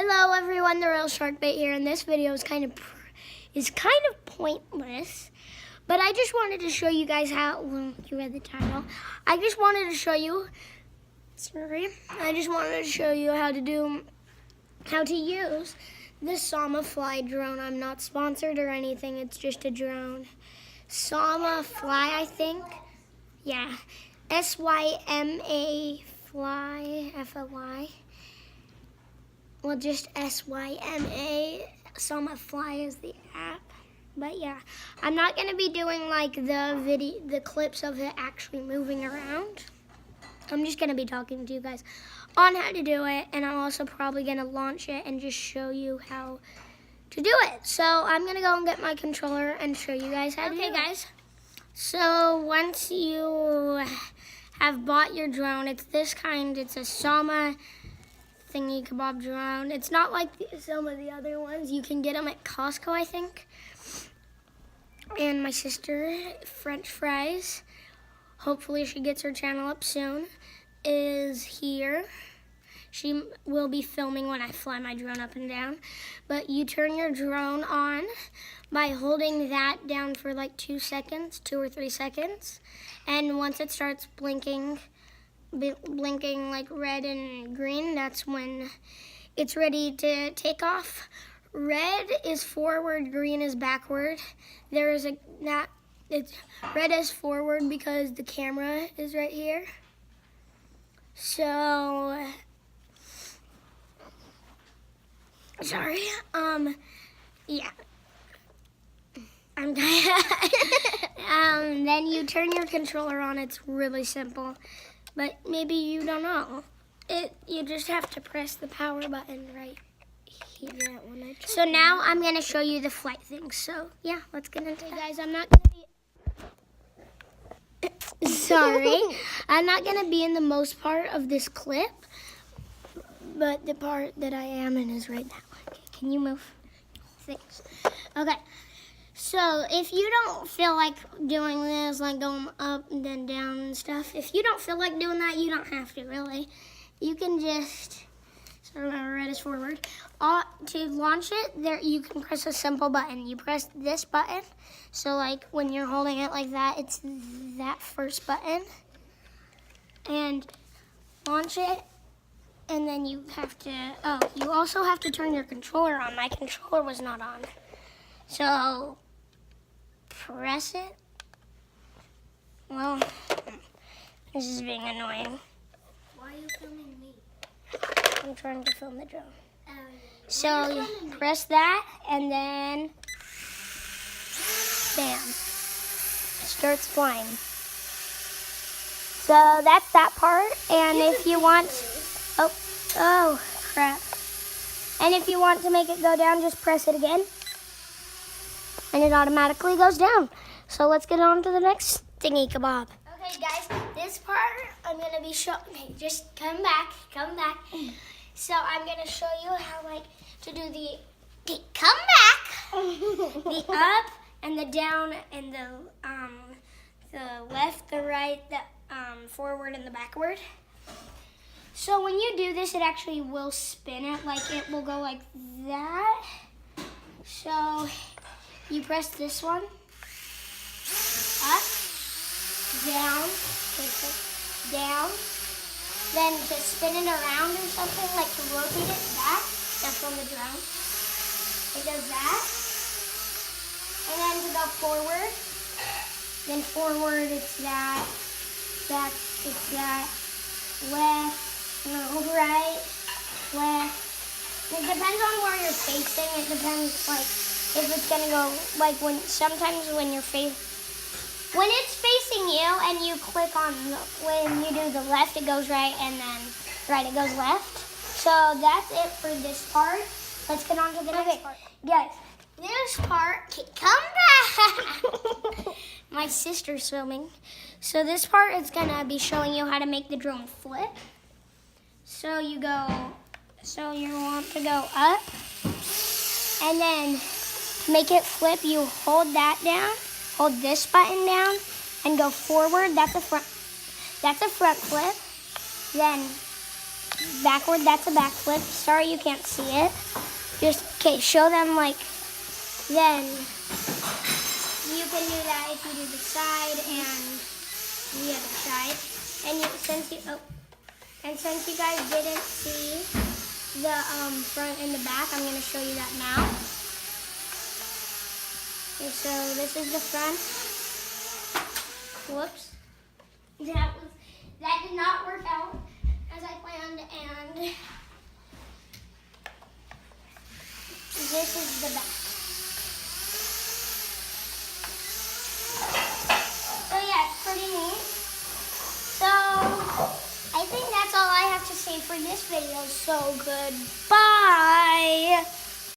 Hello everyone, the Real Shark Bait here, and this video is kind of pointless, but I just wanted to show you guys how. Well, you read the title. I just wanted to show you. I just wanted to show you how to use the SYMA Fly drone. I'm not sponsored or anything. It's just a drone. SYMA Fly, I think. Yeah, SYMA Fly, F-O-Y. Well, just SYMA. SYMA Fly is the app. But yeah, I'm not gonna be doing like the clips of it actually moving around. I'm just gonna be talking to you guys on how to do it, and I'm also probably gonna launch it and just show you how to do it. So I'm gonna go and get my controller and show you guys how to do it. Okay, guys. So once you have bought your drone, it's this kind. It's a SYMA thingy kebab drone. It's not like some of the other ones. You can get them at Costco, I think. And my sister, French Fries, hopefully she gets her channel up soon, is here. She will be filming when I fly my drone up and down. But you turn your drone on by holding that down for like 2 or 3 seconds. And once it starts blinking like red and green, that's when it's ready to take off. Red is forward, green is backward. It's red is forward because the camera is right here. So sorry. Yeah. I'm then you turn your controller on. It's really simple. But maybe you don't know. You just have to press the power button right here. Yeah, so now I'm going to show you the flight thing. So, yeah, let's get into it. Guys, I'm not going to be... Sorry. I'm not going to be in the most part of this clip. But the part that I am in is right now. Okay, can you move? Thanks. Okay. So if you don't feel like doing this, like going up and then down and stuff, if you don't feel like doing that, you don't have to, really. You can just, so remember, red is forward. To launch it, there you can press a simple button. You press this button, so like when you're holding it like that, it's that first button. And launch it, and then you have to, you also have to turn your controller on. My controller was not on. So, press it. Well, this is being annoying. Why are you filming me? I'm trying to film the drone. So you press that, and then bam, it starts flying. So that's that part. And if you want, oh crap. And if you want to make it go down, just press it again. And it automatically goes down. So let's get on to the next thingy kebab. Okay, guys, this part I'm gonna be showing. Okay, just come back. So I'm gonna show you how to do the. Okay, come back. The up and the down and the left, the right, the forward and the backward. So when you do this, it actually will spin it. Like it will go like that. So. You press this one, up, down, down, then to spin it around or something, like to rotate it back, that's on the drone. It does that. And then to go forward, then forward it's that, back it's that, left, no, right, left. It depends on where you're facing, it depends if it's gonna go, sometimes when it's facing you and you click on, when you do the left, it goes right, and then right, it goes left. So that's it for this part. Let's get on to the next part. Guys, this part, come back. My sister's filming. So this part is gonna be showing you how to make the drone flip. So you want to go up, and then to make it flip, you hold that down, hold this button down, and go forward. That's a front flip. Then backward, that's a backflip. Sorry you can't see it. Just, okay, show them like, then you can do that if you do the side and the other side. And since you guys didn't see the front and the back, I'm gonna show you that now. Okay, so this is the front. Whoops. That did not work out as I planned, and this is the back. So yeah, it's pretty neat. So I think that's all I have to say for this video. So good.